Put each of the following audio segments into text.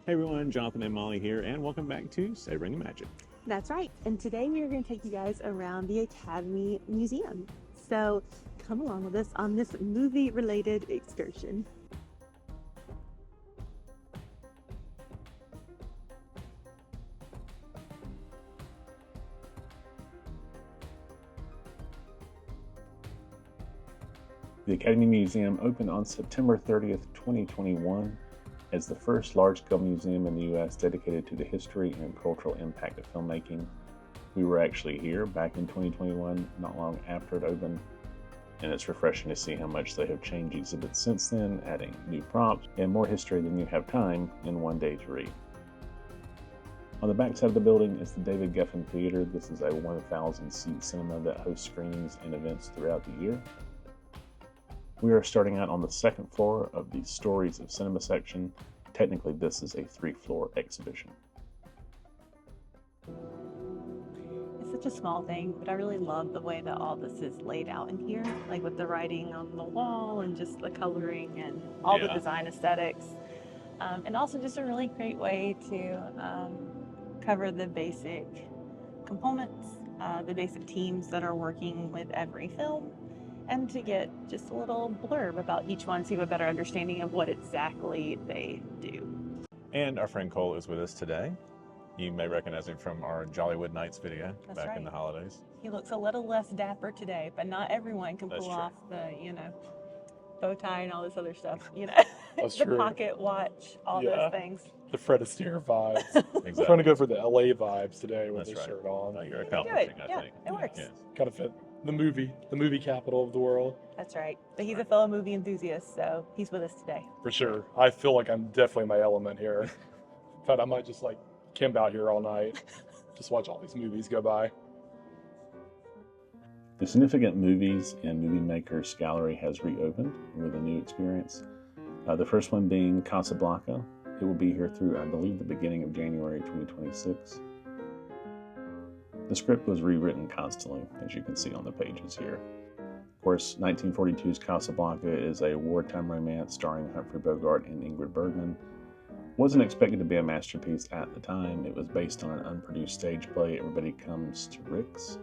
Hey everyone, Jonathan and Molly here, and welcome back to Savoring the Magic. That's right. And today we are going to take you guys around the Academy Museum. So come along with us on this movie-related excursion. The Academy Museum opened on September 30th, 2021 as the first large-scale museum in the U.S. dedicated to the history and cultural impact of filmmaking. We were actually here back in 2021, not long after it opened, and it's refreshing to see how much they have changed exhibits since then, adding new props and more history than you have time in one day to read. On the back side of the building is the David Geffen Theater. This is a 1,000-seat cinema that hosts screenings and events throughout the year. We are starting out on the second floor of the Stories of Cinema section. Technically, this is a 3-floor exhibition. It's such a small thing, but I really love the way that all this is laid out in here, like with the writing on the wall and just the coloring and all the design aesthetics. And also just a really great way to cover the basic components, the basic teams that are working with every film, and to get just a little blurb about each one so you have a better understanding of what exactly they do. And our friend Cole is with us today. You may recognize him from our Jollywood Nights video back in the holidays. He looks a little less dapper today, but not everyone can pull off the, bow tie and all this other stuff, That's the true. pocket watch, all those things. The Fred Astaire vibes. Exactly. I'm trying to go for the LA vibes today with That's the right. shirt on. No, you're accomplishing, I think. It works. Yes. Kind of fit the movie capital of the world. That's right. But he's a fellow movie enthusiast, so he's with us today. For sure. I feel like I'm definitely in my element here. In fact, I might just camp out here all night, just watch all these movies go by. The Significant Movies and Movie Makers Gallery has reopened with a new experience. The first one being Casablanca. It will be here through, I believe, the beginning of January 2026. The script was rewritten constantly, as you can see on the pages here. Of course, 1942's Casablanca is a wartime romance starring Humphrey Bogart and Ingrid Bergman. Wasn't expected to be a masterpiece at the time. It was based on an unproduced stage play, Everybody Comes to Rick's,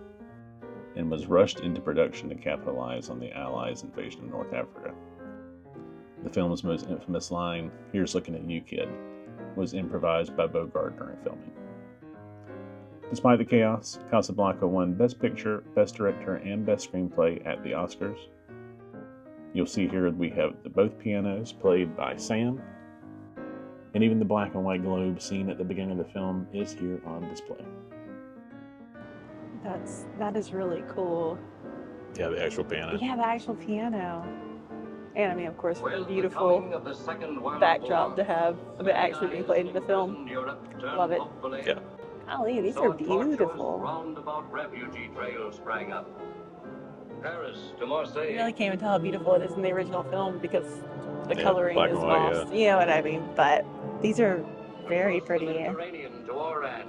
and was rushed into production to capitalize on the Allies' invasion of North Africa. The film's most infamous line, "Here's looking at you, kid," was improvised by Bogart during filming. Despite the chaos, Casablanca won Best Picture, Best Director, and Best Screenplay at the Oscars. You'll see here we have both pianos played by Sam, and even the black and white globe seen at the beginning of the film is here on display. That is really cool. Yeah, the actual piano. Yeah, the actual piano. And I mean, of course, a beautiful backdrop to have of it actually being played in the film. Love it. Yeah. Golly, these are beautiful. Roundabout refugee trail sprang up. Paris to You Marseille. really can't even tell how beautiful it is in the original film because the coloring black is and white, lost. You know what I mean? But these are very pretty. Mediterranean to Oran.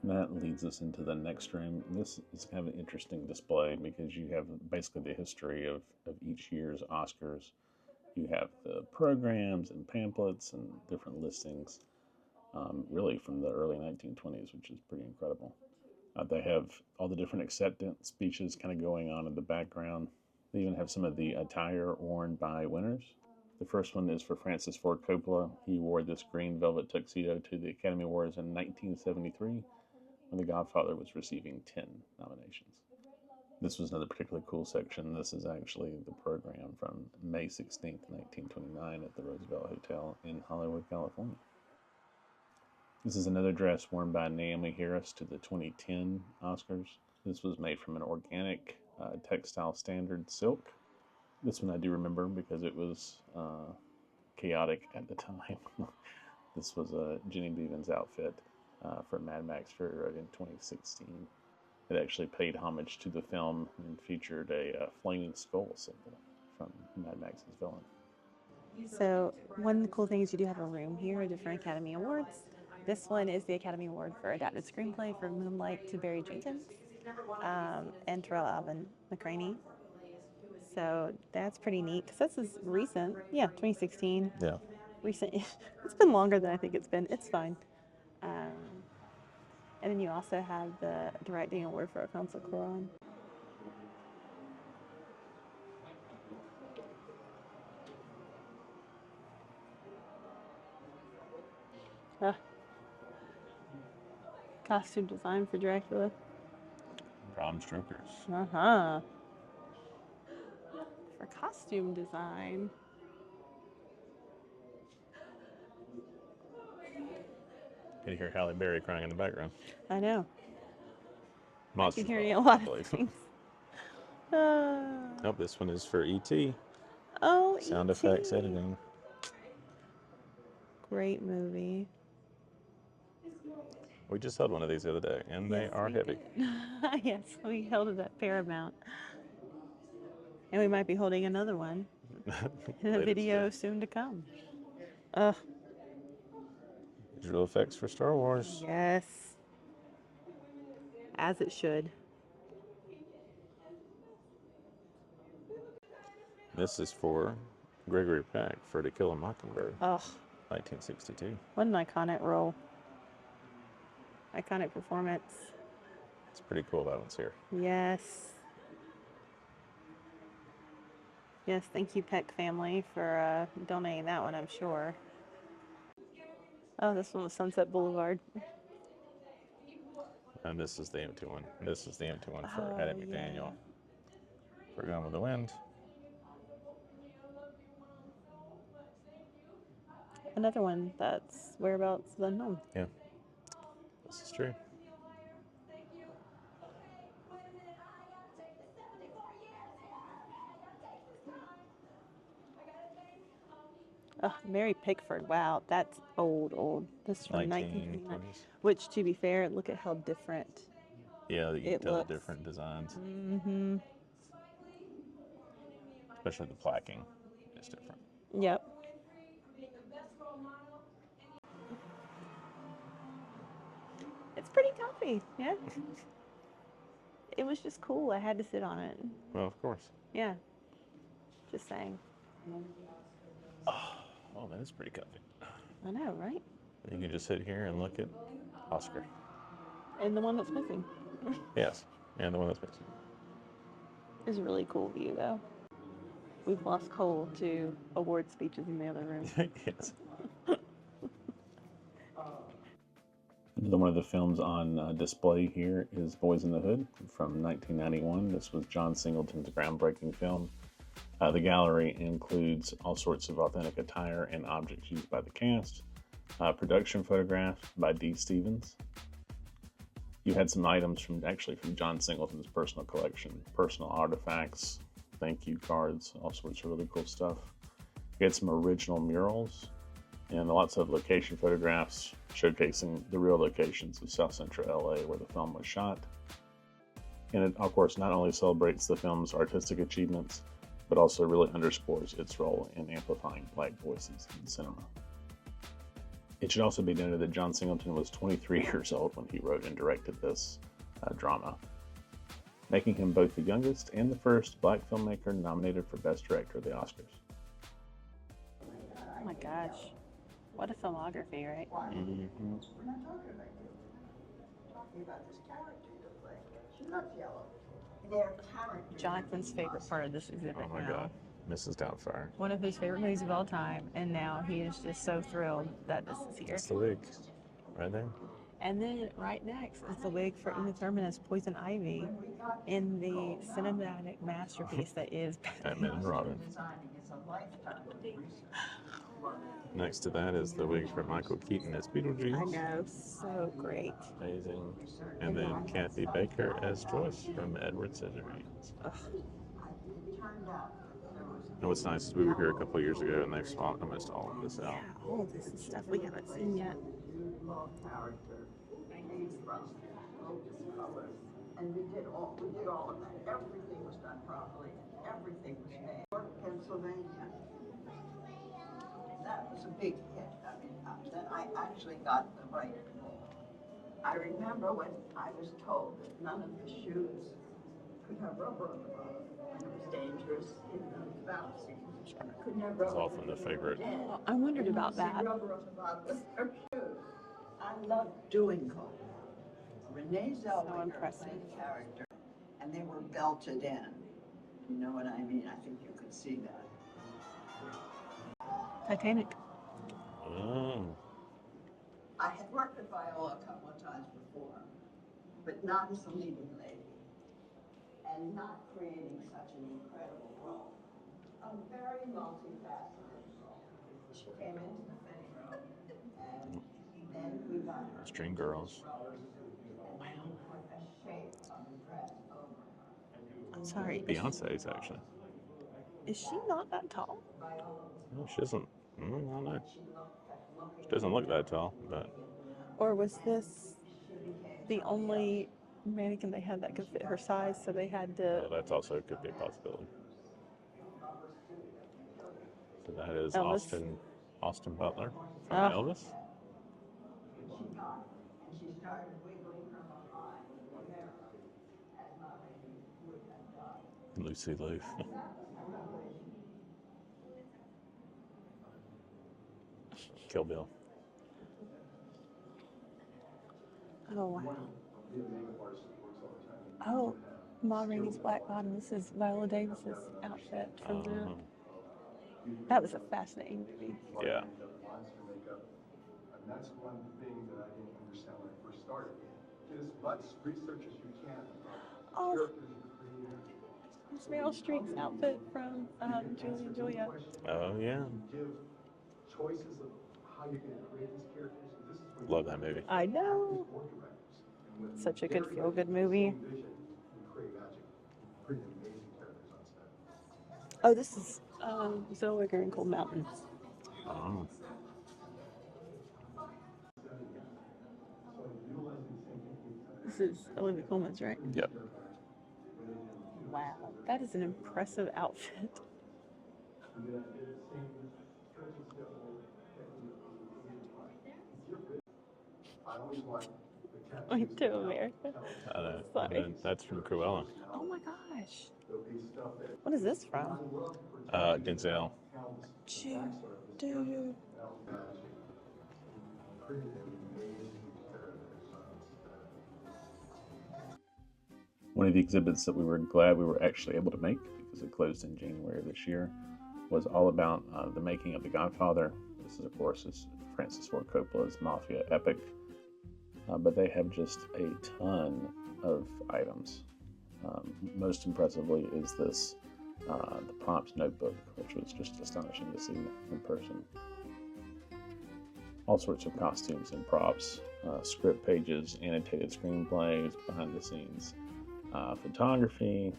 That leads us into the next room. This is kind of an interesting display because you have basically the history of each year's Oscars. You have the programs and pamphlets and different listings, really from the early 1920s, which is pretty incredible. They have all the different acceptance speeches kind of going on in the background. They even have some of the attire worn by winners. The first one is for Francis Ford Coppola. He wore this green velvet tuxedo to the Academy Awards in 1973 when The Godfather was receiving 10 nominations. This was another particularly cool section. This is actually the program from May 16th, 1929 at the Roosevelt Hotel in Hollywood, California. This is another dress worn by Naomi Harris to the 2010 Oscars. This was made from an organic textile standard silk. This one I do remember because it was chaotic at the time. This was a Jenny Beavan's outfit for Mad Max Fury Road in 2016. It actually paid homage to the film and featured a flaming skull symbol from Mad Max's villain. So one of the cool things, you do have a room here of different Academy Awards. This one is the Academy Award for Adapted Screenplay for Moonlight to Barry Jenkins and Terrell Alvin McCraney. So that's pretty neat because this is recent. Yeah, 2016. Yeah. recent. It's been longer than I think it's been. It's fine. Um, and then you also have the directing award for Alfonso Cuarón. Ah, costume design for Dracula. Bram Stoker's. Uh-huh. For costume design. You can hear Halle Berry crying in the background. I know. Monsters I can hear Ball, a lot I of believe. things. Nope, this one is for E.T. Oh, Sound E.T. effects editing. Great movie. We just held one of these the other day, and they are we heavy. did. Yes, we held it at Paramount. And we might be holding another one in a Later video today. soon to come. Ugh. Visual effects for Star Wars. Yes. As it should. This is for Gregory Peck for To Kill a Mockingbird, Ugh. 1962. What an iconic role. Iconic performance. It's pretty cool that one's here. Yes. Yes, thank you, Peck family, for donating that one, I'm sure. Oh, this one was Sunset Boulevard. And this is the empty one. This is the empty one for Oh, Hattie yeah. McDaniel. For Gone with the Wind. Another one that's whereabouts is unknown. Yeah, this is true. Oh, Mary Pickford. Wow, that's old. This is from 1929. 1920s. Which, to be fair, look at how different. Yeah, you can It tell looks. the different designs. Mm-hmm. Especially the placking is different. Yep. It's pretty comfy, yeah. It was just cool. I had to sit on it. Well, of course. Yeah. Just saying. Oh, that is pretty comfy. I know, right? You can just sit here and look at Oscar. And the one that's missing. Yes, and the one that's missing. It's a really cool view, though. We've lost Cole to award speeches in the other room. Yes. Another one of the films on display here is Boys in the Hood from 1991. This was John Singleton's groundbreaking film. The gallery includes all sorts of authentic attire and objects used by the cast. Production photograph by D. Stevens. You had some items from John Singleton's personal collection, personal artifacts, thank you cards, all sorts of really cool stuff. You had some original murals and lots of location photographs showcasing the real locations of South Central LA where the film was shot. And it, of course, not only celebrates the film's artistic achievements, but also really underscores its role in amplifying Black voices in cinema. It should also be noted that John Singleton was 23 years old when he wrote and directed this drama, making him both the youngest and the first Black filmmaker nominated for Best Director at the Oscars. Oh my gosh. What a filmography, right? Mm-hmm. Jonathan's favorite part of this exhibit Oh my now. God, Mrs. Doubtfire. One of his favorite movies of all time, and now he is just so thrilled that this is here. That's the wig, right there. And then right next is the wig for Uma Thurman as Poison Ivy in the cinematic masterpiece that is Batman and Robin. Next to that is the wig for Michael Keaton as Beetlejuice. I know, so great. Amazing. And then Kathy Baker as Joyce from Edward Scissorhands. And what's nice is we were here a couple of years ago and they've swapped almost all of this out. Yeah, all of this is stuff we haven't seen yet. And we did all of that. Everything was done properly. Everything was made. Pennsylvania. That was a big hit. I mean, then I actually got the right role. I remember when I was told that none of the shoes could have rubber on the bottom, and it was dangerous in the battle scenes. Couldn't have It's rubber. often the favorite. Oh, I wondered about that. Rubber on the bottom of their shoes. I love doing Colt. Renee Zellweger impressive. played the character, and they were belted in. You know what I mean? I think you could see that. Titanic. Oh, I had worked with Viola a couple of times before, but not as the leading lady, and not creating such an incredible role. A very multifaceted role. She came into the thing, and then we got her. String Girls. Wow. Put a shape of the dress over her. I'm sorry. Beyonce's actually. Is she not that tall? No, she doesn't. I don't know. She doesn't look that tall, but Or was this the only mannequin they had that could fit her size, so they had to... that's also could be a possibility. So that is Elvis. Austin Butler from Ah. Elvis. She got it, and she started wiggling her behind the mirror, as my lady would have done. Lucy Liu. Kill Bill. Oh, wow. Oh, Ma Rainey's Black Bottom. This is Viola Davis's outfit from that. That was a fascinating movie. Yeah. Monster makeup. And that's one thing that I didn't understand when I first started. Get as much research as you can about Oh. characters you're creating. It's Meryl Streep's outfit from Julie and Julia. Oh yeah. Give choices of how you're going to create these characters. This is when Love that movie. I know. more directors. And when Such a good everybody feel-good has the movie. same vision, you create magic. Pretty amazing characters on set. Oh, this is Zellweger and Cold Mountain. Oh. This is Olivia Colman's, right? Yep. Wow, that is an impressive outfit. I always want the cat Going to America. I know. Sorry. That's from Cruella. Oh my gosh. there'll be stuff that What is this from? Denzel. Dude. pretty amazing characters on set. One of the exhibits that we were glad we were actually able to make, because it closed in January of this year, was all about the making of The Godfather. This is, of course, is Francis Ford Coppola's mafia epic, but they have just a ton of items. Most impressively is this, the prompts notebook, which was just astonishing to see in person. All sorts of costumes and props, script pages, annotated screenplays, behind the scenes, photography,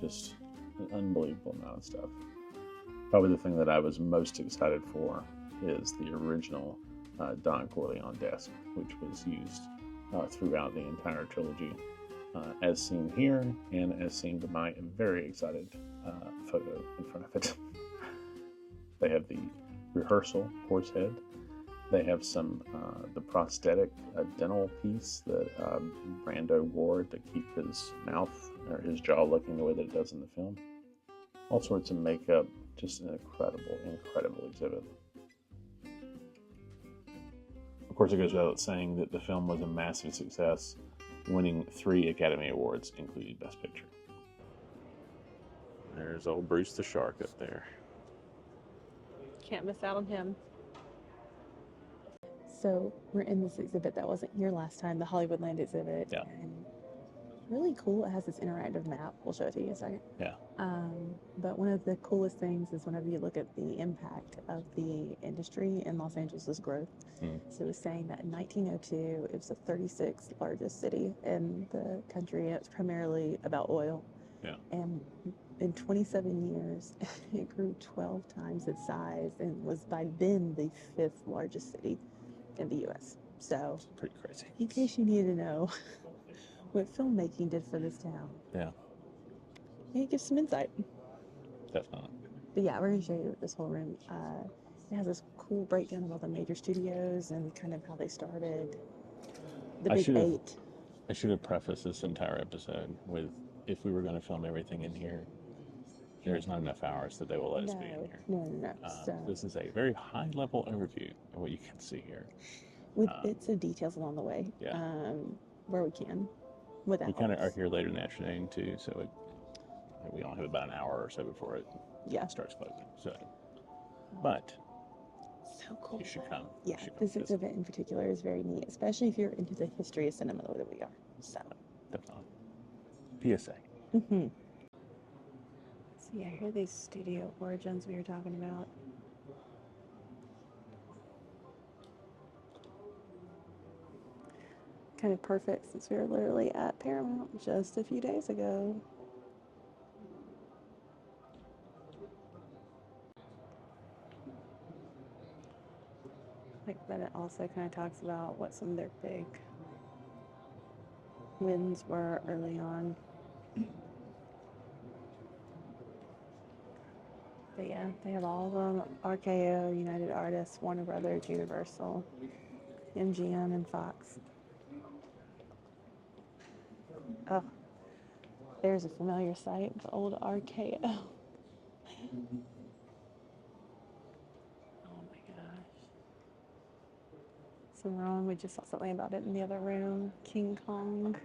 just an unbelievable amount of stuff. Probably the thing that I was most excited for is the original Don Corleone desk, which was used throughout the entire trilogy, as seen here and as seen to my very excited photo in front of it. They have the rehearsal horse head. They have some the prosthetic dental piece that Brando wore to keep his mouth or his jaw looking the way that it does in the film. All sorts of makeup, just an incredible exhibit. Of course, it goes without saying that the film was a massive success, winning 3 Academy Awards, including Best Picture. There's old Bruce the Shark up there. Can't miss out on him. So we're in this exhibit that wasn't here last time, the Hollywoodland exhibit. Yeah. And really cool. It has this interactive map. We'll show it to you in a second. Yeah. But one of the coolest things is whenever you look at the impact of the industry in Los Angeles' growth. So it was saying that in 1902, it was the 36th largest city in the country. It was primarily about oil. Yeah. And in 27 years, it grew 12 times its size and was by then the 5th largest city in the U.S. So, Pretty crazy. in case you needed to know what filmmaking did for this town, Yeah, it gives some insight. definitely. But yeah, we're going to show you this whole room. It has this cool breakdown of all the major studios and kind of how they started. The I Big should've- 8. I should have prefaced this entire episode with, if we were going to film everything in here, there's not enough hours that they will let us be in here. No. So This is a very high-level overview of what you can see here. with bits of details along the way, Yeah. where we can, without. We kind of are here later in the afternoon too, so we only have about an hour or so before it starts closing. So, but so cool. you should come. Yeah, this exhibit in particular is very neat, especially if you're into the history of cinema the way that we are. So definitely. PSA. Mm-hmm. So yeah, here are these studio origins we were talking about. Kind of perfect since we were literally at Paramount just a few days ago. But it also kind of talks about what some of their big wins were early on. But yeah, they have all of them: RKO, United Artists, Warner Brothers, Universal, MGM, and Fox. Oh, there's a familiar sight, the old RKO. Oh my gosh. So wrong, we just saw something about it in the other room. King Kong.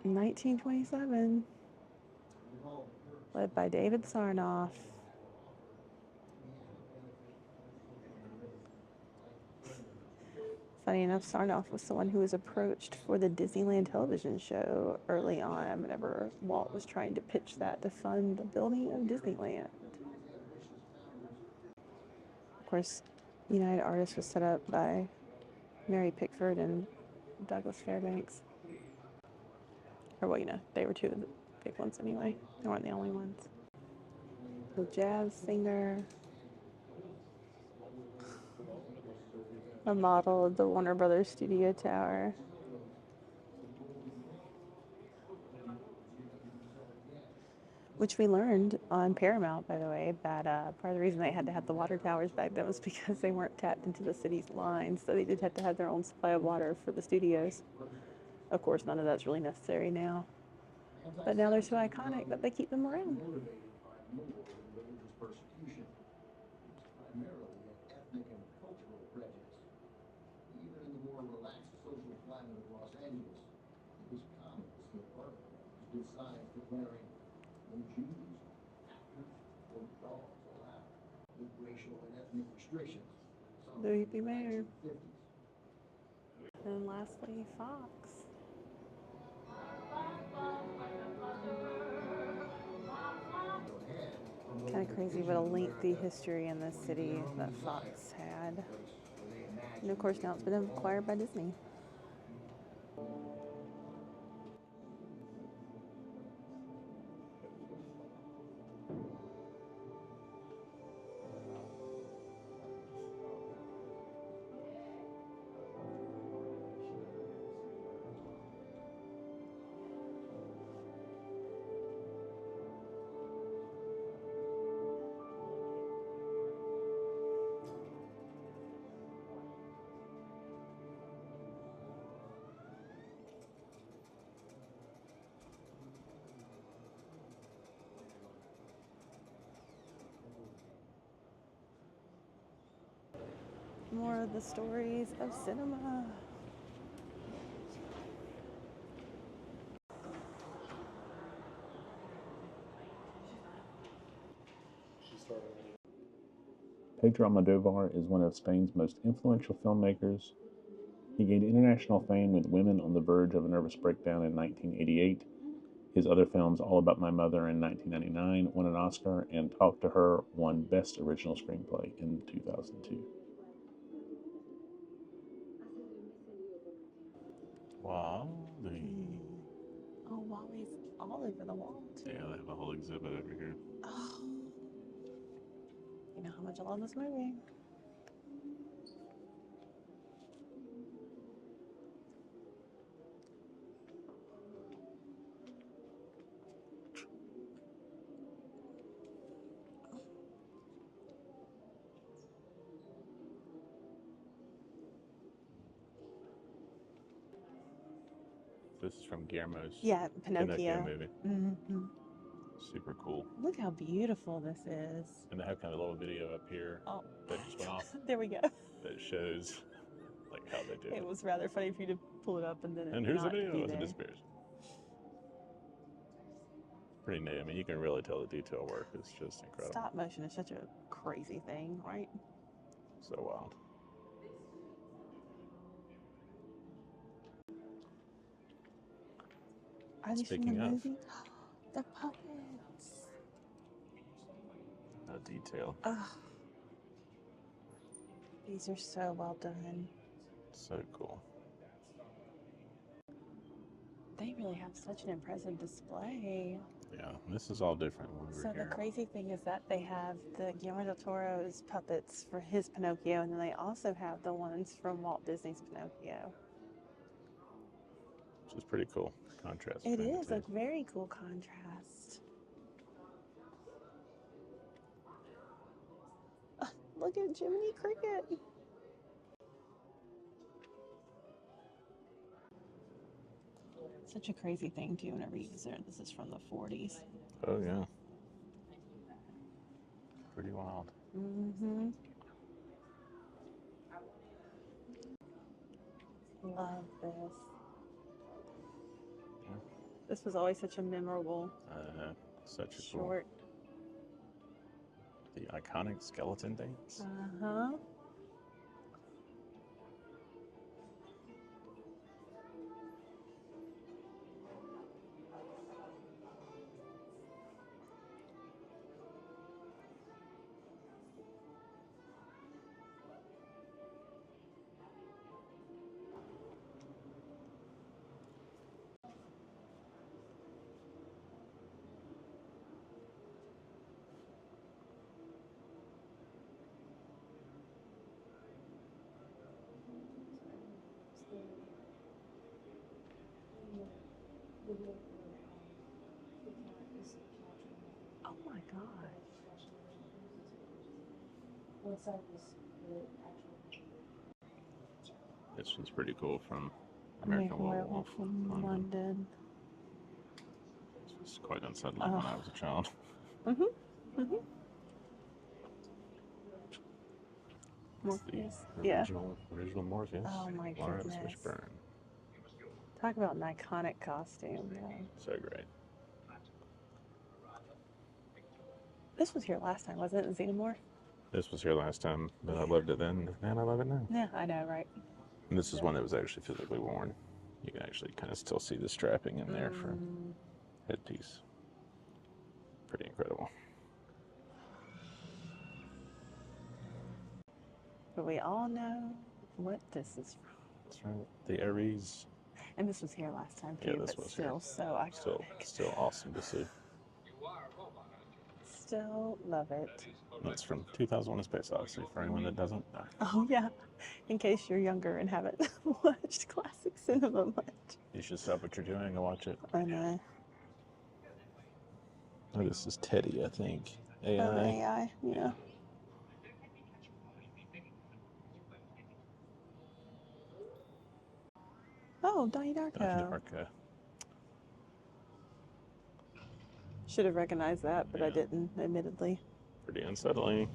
In 1927. Led by David Sarnoff. Funny enough, Sarnoff was someone who was approached for the Disneyland television show early on whenever Walt was trying to pitch that to fund the building of Disneyland. Of course, United Artists was set up by Mary Pickford and Douglas Fairbanks. Or well, they were two of the big ones anyway. They weren't the only ones. The jazz singer. A model of the Warner Brothers studio tower. Which we learned on Paramount, by the way, that part of the reason they had to have the water towers back then was because they weren't tapped into the city's lines, so they did have to have their own supply of water for the studios. Of course, none of that's really necessary now. But now they're so iconic that they keep them around. The hippie mayor. And lastly, Fox. Kind of crazy what a lengthy history in this city that Fox had. And of course now it's been acquired by Disney. More of the stories of cinema. Pedro Almodovar is one of Spain's most influential filmmakers. He gained international fame with Women on the Verge of a Nervous Breakdown in 1988. His other films, All About My Mother in 1999, won an Oscar, and Talk to Her won Best Original Screenplay in 2002. Wally. Oh, Wally's all over the wall, too. Yeah, they have a whole exhibit over here. Oh. You know how much I love this movie. This is from Guillermo's Yeah, Pinocchio. movie. Hmm. Super cool. Look how beautiful this is. And they have kind of a little video up here Oh, that just went off there we go. that shows like how they did it. It was rather funny for you to pull it up and then And it here's the not video be as it there. disappears. Pretty neat. I mean, you can really tell the detail work is just incredible. Stop motion is such a crazy thing, right? So wild. Are these from Speaking the of. movie? The puppets. How detailed. Ugh. These are so well done. So cool. They really have such an impressive display. Yeah, this is all different when we were So here. the crazy thing is that they have the Guillermo del Toro's puppets for his Pinocchio, and then they also have the ones from Walt Disney's Pinocchio. Which is pretty cool. Contrast. It between the is two. a very cool contrast. Look at Jiminy Cricket. Such a crazy thing too whenever you consider this is from the 40s. Oh, yeah. Pretty wild. Mm-hmm. Love this. Yeah. This was always such a memorable Such a cool. short. The iconic skeleton dance. Uh-huh. Oh my God. This one's pretty cool from American Werewolf from London. London. This was quite unsettling when I was a child. Mm-hmm. Mm-hmm. The Morpheus. Yeah. original Morpheus. Oh my Lawrence goodness. Fishburne. Talk about an iconic costume. Yeah. So great. This was here last time, wasn't it? Xenomorph? This was here last time, but I loved it then, and I love it now. Yeah, I know, right? And this is one that was actually physically worn. You can actually kind of still see the strapping in there for headpiece. Pretty incredible. But we all know what this is from. That's right. The Aries. And this was here last time too, Yeah, this but was still here. so iconic. Still awesome to see. Still love it. That's from 2001: A Space Odyssey, for anyone that doesn't know. Oh yeah, in case you're younger and haven't watched classic cinema much. You should stop what you're doing and watch it. I know. Oh, this is Teddy, I think. AI. Oh, AI, yeah. Oh, Donnie Darko. Donnie Darko. Should have recognized that, but I Yeah. didn't, admittedly. Pretty unsettling.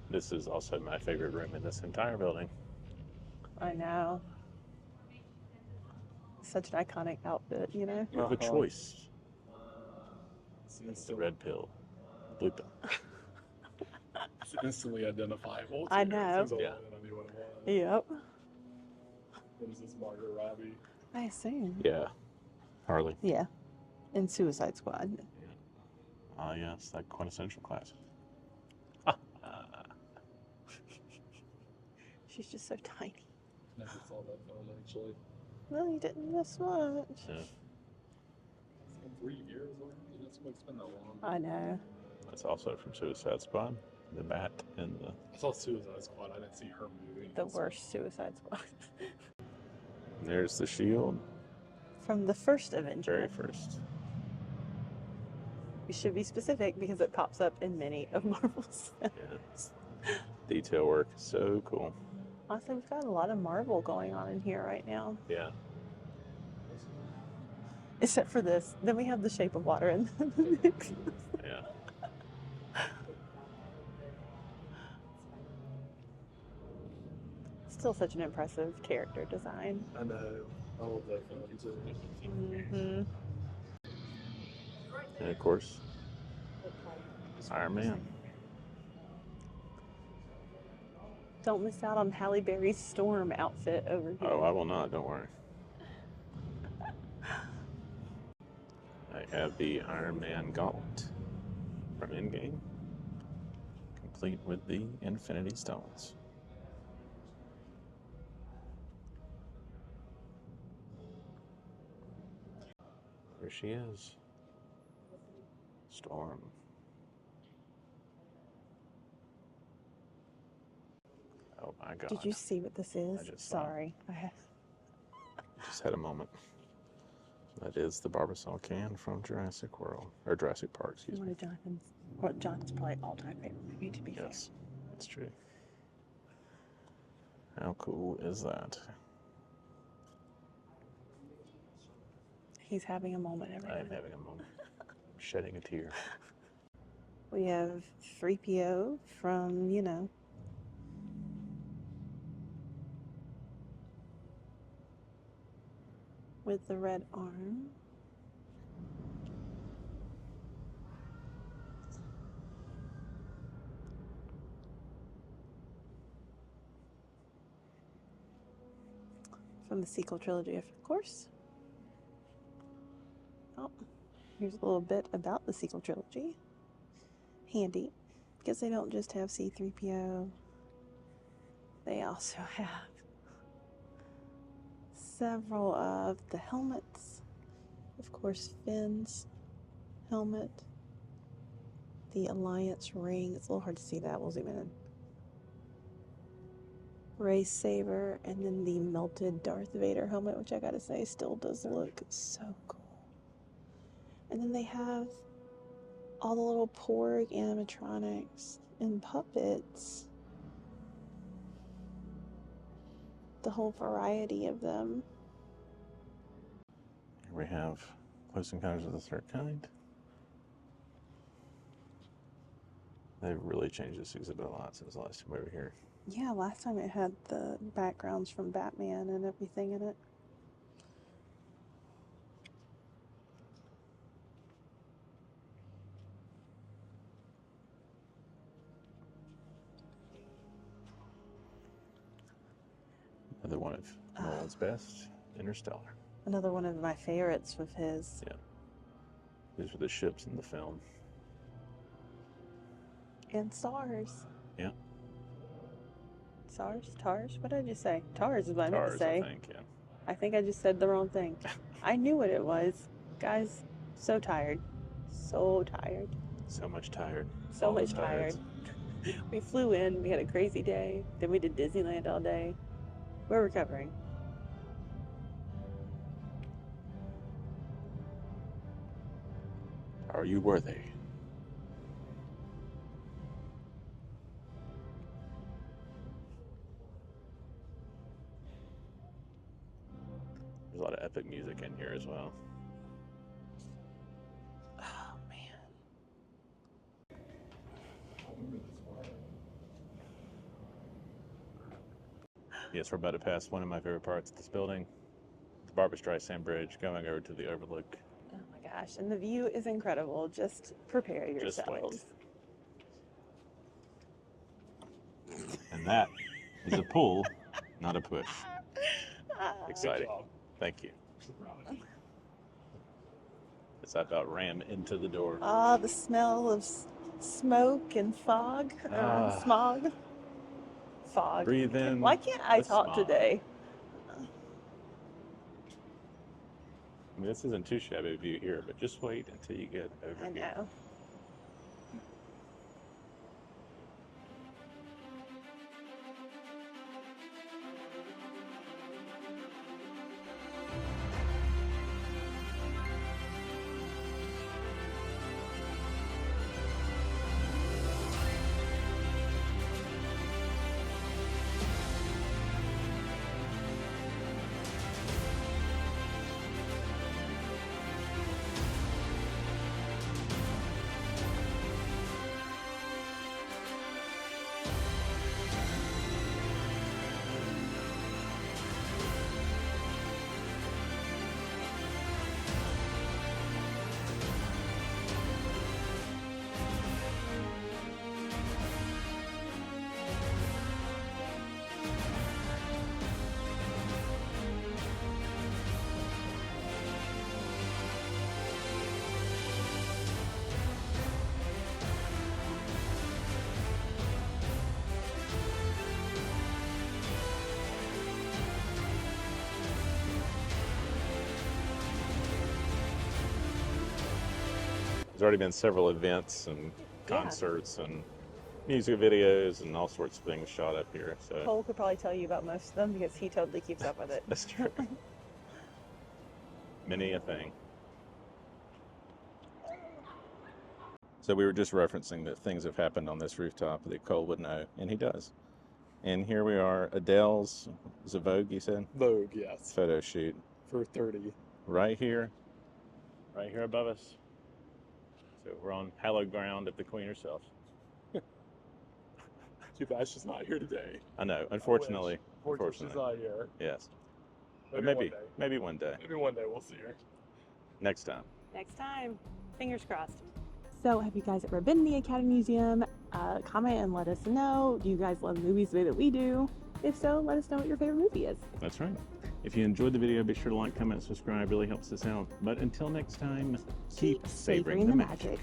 This is also my favorite room in this entire building. I know. Such an iconic outfit, you know? You have a choice. It's The red pill. Blue pill. It's instantly identifiable. I too. know. As soon as I Yeah. looked at it, I knew what it was. Yep. What is this, Margot Robbie? I assume. Yeah. Harley. Yeah. In Suicide Squad. Ah, yes, that quintessential classic. She's just so tiny. Never saw that film, actually. Well, you didn't miss much. Yeah. It's been 3 years already. That's what's been that long. I know. That's also from Suicide Squad. The Bat and the... I saw Suicide Squad. I didn't see her movie. The worst Suicide Squad. There's the shield. From the first Avenger. Very first. We should be specific because it pops up in many of Marvel's. Yeah. Detail work is so cool. Honestly, we've got a lot of Marvel going on in here right now. Yeah. Except for this. Then we have The Shape of Water in the mix. Yeah. Still such an impressive character design. I know. All of that fun too. Mm-hmm. And of course, Iron Man. Don't miss out on Halle Berry's Storm outfit over here. Oh, I will not. Don't worry. I have the Iron Man gauntlet from Endgame, complete with the Infinity Stones. Here she is, Storm. Oh my God. Did you see what this is? I just saw. Sorry. Just had a moment. That is the Barbasol can from Jurassic World, or Jurassic Park, excuse One me. of Jonathan's probably all-time favorite movie, to be fair. Yes, that's true. How cool is that? He's having a moment, everyone. I'm having a moment. Shedding a tear. We have 3PO from, you know, with the red arm. From the sequel trilogy, of course. Oh, here's a little bit about the sequel trilogy. Handy, because they don't just have C-3PO. They also have several of the helmets. Of course, Finn's helmet. The Alliance ring. It's a little hard to see that. We'll zoom in. Rey's saber, and then the melted Darth Vader helmet, which I gotta say still does look so cool. And then they have all the little Porg animatronics and puppets. The whole variety of them. Here we have Close Encounters of the Third Kind. They've really changed this exhibit a lot since the last time we were here. Yeah, last time it had the backgrounds from Batman and everything in it. Another one of Nolan's best, Interstellar. Another one of my favorites of his. Yeah. These were the ships in the film. And SARS. Yeah. SARS? TARS? What did I just say? TARS is what I meant to Tars, say. I think, yeah. I think I just said the wrong thing. I knew what it was. Guys, so tired. So tired. So much tired. So All the much tired. tireds. We flew in, we had a crazy day. Then we did Disneyland all day. We're recovering. Are you worthy? There's a lot of epic music in here as well. Oh, man. Yes, we're about to pass one of my favorite parts of this building. The Barbra Streisand Bridge going over to the Overlook. Oh my gosh, and the view is incredible. Just prepare Just wait. yourselves. And that is a pull, not a push. Good Exciting. job. Thank you. As I about ram into the door. Ah, the smell of smoke and fog. Smog. Fog. Breathe in. Why can't I the talk smog. today? I mean, this isn't too shabby a view here, but just wait until you get over I here. know. There's already been several events and concerts and music videos and all sorts of things shot up here. So Cole could probably tell you about most of them because he totally keeps up with it. that's true. Many a thing. So we were just referencing that things have happened on this rooftop that Cole would know, and he does. And here we are, Adele's, is it Vogue, you said? Vogue, yes. Photo shoot. For 30. Right here above us. So we're on hallowed ground of the Queen herself. Too bad she's not here today. I know, unfortunately. Unfortunately, she's not here. Yes. Maybe But one day. maybe one day. Maybe one day we'll see her. Next time. Next time. Fingers crossed. So, have you guys ever been to the Academy Museum? Comment and let us know. Do you guys love movies the way that we do? If so, let us know what your favorite movie is. That's right. If you enjoyed the video, be sure to like, comment, subscribe. Really helps us out. But until next time, keep savoring the magic.